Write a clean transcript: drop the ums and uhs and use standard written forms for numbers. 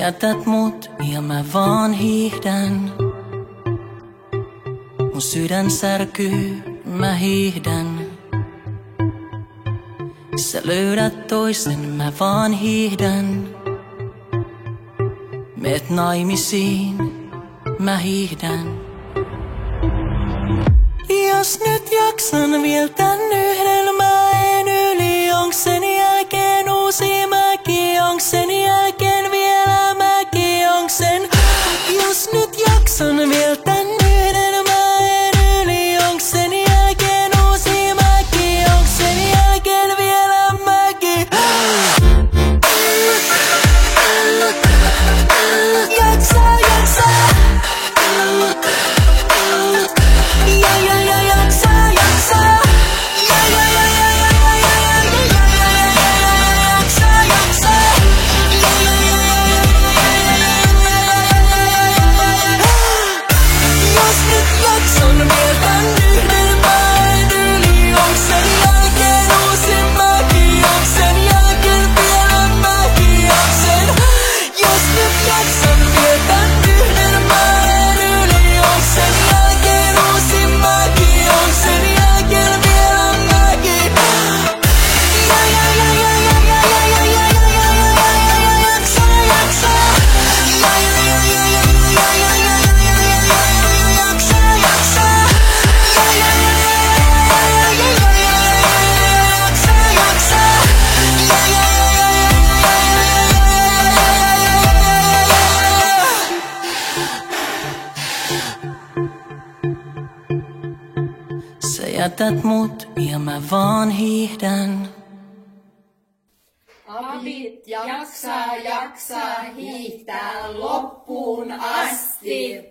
jätät mut ja mä vaan hiihdän. Mun sydän särkyy, mä hiihdän. Sä löydät toisen, mä vaan hiihdän. Meet naimisiin, mä hiihdän. Jos nyt jaksan vielä tän yhden mäen yli, onks sen jälkeen uusi mäki, onks sen jälkeen vielä mäki, onks sen... Jos nyt jaksan vielä tän yhden mäen yli, onks sen jälkeen uusi mäki, onks sen jälkeen vielä mäki. Jaksaa, jaksaa. Sä jätät mut ja mä vaan hiihdän. Abit jaksaa hiihtää loppuun asti.